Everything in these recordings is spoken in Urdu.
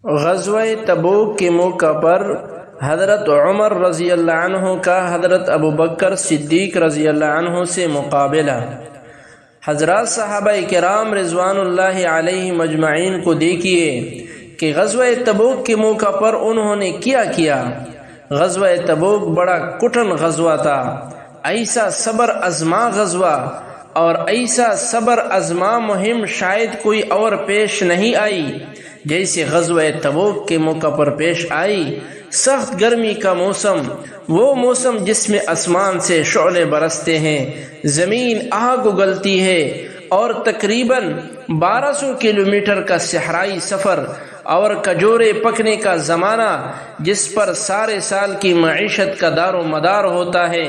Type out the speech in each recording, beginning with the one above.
غزوہ تبوک کے موقع پر حضرت عمر رضی اللہ عنہ کا حضرت ابوبکر صدیق رضی اللہ عنہ سے مقابلہ۔ حضرات صحابہ کرام رضوان اللہ علیہ مجمعین کو دیکھیے کہ غزوہ تبوک کے موقع پر انہوں نے کیا۔ غزوہ تبوک بڑا کٹن غزوہ تھا، ایسا صبر ازما غزوہ اور ایسا صبر ازما مہم شاید کوئی اور پیش نہیں آئی جیسے غزوہ تبوک کے موقع پر پیش آئی۔ سخت گرمی کا موسم، وہ موسم جس میں آسمان سے شعلے برستے ہیں، زمین آگ اگلتی ہے، اور تقریباً 1200 کلومیٹر کا صحرائی سفر اور کھجورے پکنے کا زمانہ جس پر سارے سال کی معیشت کا دار و مدار ہوتا ہے،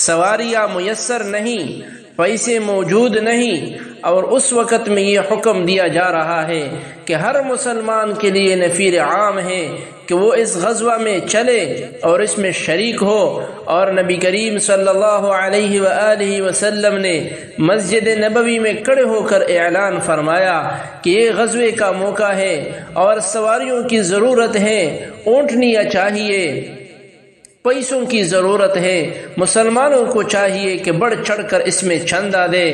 سواریاں میسر نہیں، پیسے موجود نہیں، اور اس وقت میں یہ حکم دیا جا رہا ہے کہ ہر مسلمان کے لیے نفیر عام ہے کہ وہ اس غزوہ میں چلے اور اس میں شریک ہو۔ اور نبی کریم صلی اللہ علیہ وآلہ وسلم نے مسجد نبوی میں کھڑے ہو کر اعلان فرمایا کہ یہ غزوے کا موقع ہے اور سواریوں کی ضرورت ہے، اونٹنیاں چاہیے، پیسوں کی ضرورت ہے، مسلمانوں کو چاہیے کہ بڑھ چڑھ کر اس میں چندہ دے،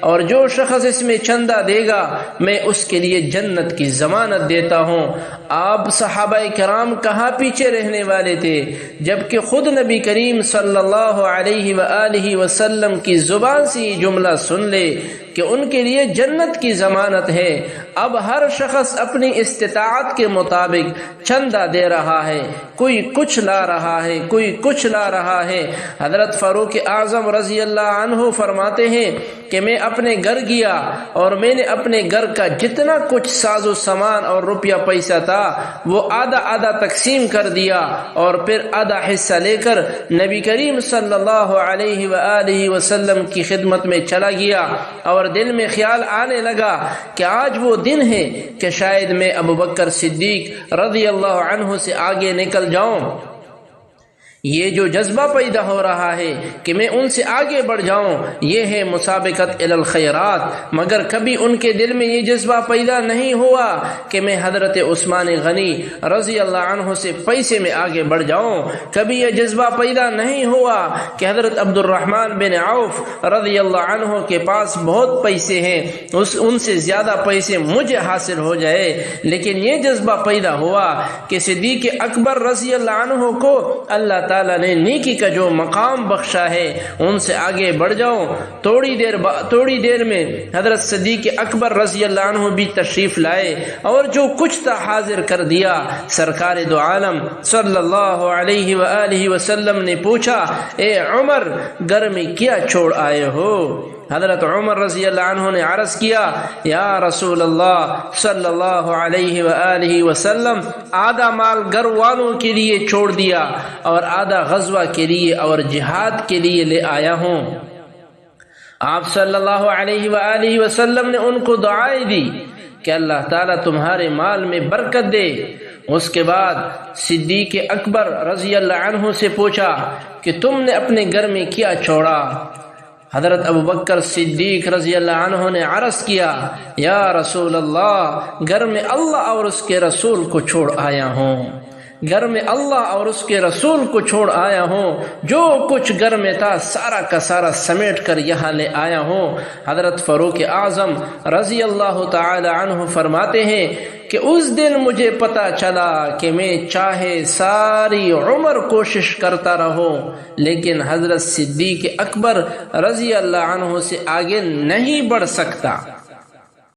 اور جو شخص اس میں چندہ دے گا میں اس کے لیے جنت کی ضمانت دیتا ہوں۔ آپ صحابہ کرام کہاں پیچھے رہنے والے تھے، جبکہ خود نبی کریم صلی اللہ علیہ وآلہ وسلم کی زبان سے یہ جملہ سن لے کہ ان کے لیے جنت کی ضمانت ہے۔ اب ہر شخص اپنی استطاعت کے مطابق چندہ دے رہا ہے، کوئی کچھ لا رہا ہے، کوئی کچھ لا رہا ہے۔ حضرت فاروق اعظم رضی اللہ عنہ فرماتے ہیں کہ میں اپنے گھر گیا اور میں نے اپنے گھر کا جتنا کچھ ساز و سامان اور روپیہ پیسہ تھا وہ آدھا آدھا تقسیم کر دیا، اور پھر آدھا حصہ لے کر نبی کریم صلی اللہ علیہ وآلہ وسلم کی خدمت میں چلا گیا، اور دل میں خیال آنے لگا کہ آج وہ دن ہے کہ شاید میں ابوبکر صدیق رضی اللہ عنہ سے آگے نکل جاؤں۔ یہ جو جذبہ پیدا ہو رہا ہے کہ میں ان سے آگے بڑھ جاؤں، یہ ہے مسابقت الی الخیرات، مگر کبھی ان کے دل میں یہ جذبہ پیدا نہیں ہوا کہ میں حضرت عثمان غنی رضی اللہ عنہ سے پیسے میں آگے بڑھ جاؤں، کبھی یہ جذبہ پیدا نہیں ہوا کہ حضرت عبد الرحمن بن عوف رضی اللہ عنہ کے پاس بہت پیسے ہیں، ان سے زیادہ پیسے مجھے حاصل ہو جائے، لیکن یہ جذبہ پیدا ہوا کہ صدیق اکبر رضی اللہ عنہ کو اللہ تعالیٰ نے نیکی کا جو مقام بخشا ہے ان سے آگے بڑھ جاؤں۔ تھوڑی دیر میں حضرت صدیق اکبر رضی اللہ عنہ بھی تشریف لائے اور جو کچھ تھا حاضر کر دیا۔ سرکار دو عالم صلی اللہ علیہ وآلہ وسلم نے پوچھا، اے عمر گھر میں کیا چھوڑ آئے ہو؟ حضرت عمر رضی اللہ عنہ نے عرض کیا، یا رسول اللہ صلی اللہ علیہ وآلہ وسلم آدھا مال گھر والوں کے لیے چھوڑ دیا اور آدھا غزوہ کے لیے اور جہاد کے لیے لے آیا ہوں۔ آپ صلی اللہ علیہ وآلہ وسلم نے ان کو دعائیں دی کہ اللہ تعالیٰ تمہارے مال میں برکت دے۔ اس کے بعد صدیق اکبر رضی اللہ عنہ سے پوچھا کہ تم نے اپنے گھر میں کیا چھوڑا؟ حضرت ابوبکر صدیق رضی اللہ عنہ نے عرض کیا، یا رسول اللہ گھر میں اللہ اور اس کے رسول کو چھوڑ آیا ہوں، گھر میں اللہ اور اس کے رسول کو چھوڑ آیا ہوں، جو کچھ گھر میں تھا سارا کا سارا سمیٹ کر یہاں لے آیا ہوں۔ حضرت فاروق اعظم رضی اللہ تعالی عنہ فرماتے ہیں کہ اس دن مجھے پتا چلا کہ میں چاہے ساری عمر کوشش کرتا رہوں لیکن حضرت صدیق اکبر رضی اللہ عنہ سے آگے نہیں بڑھ سکتا۔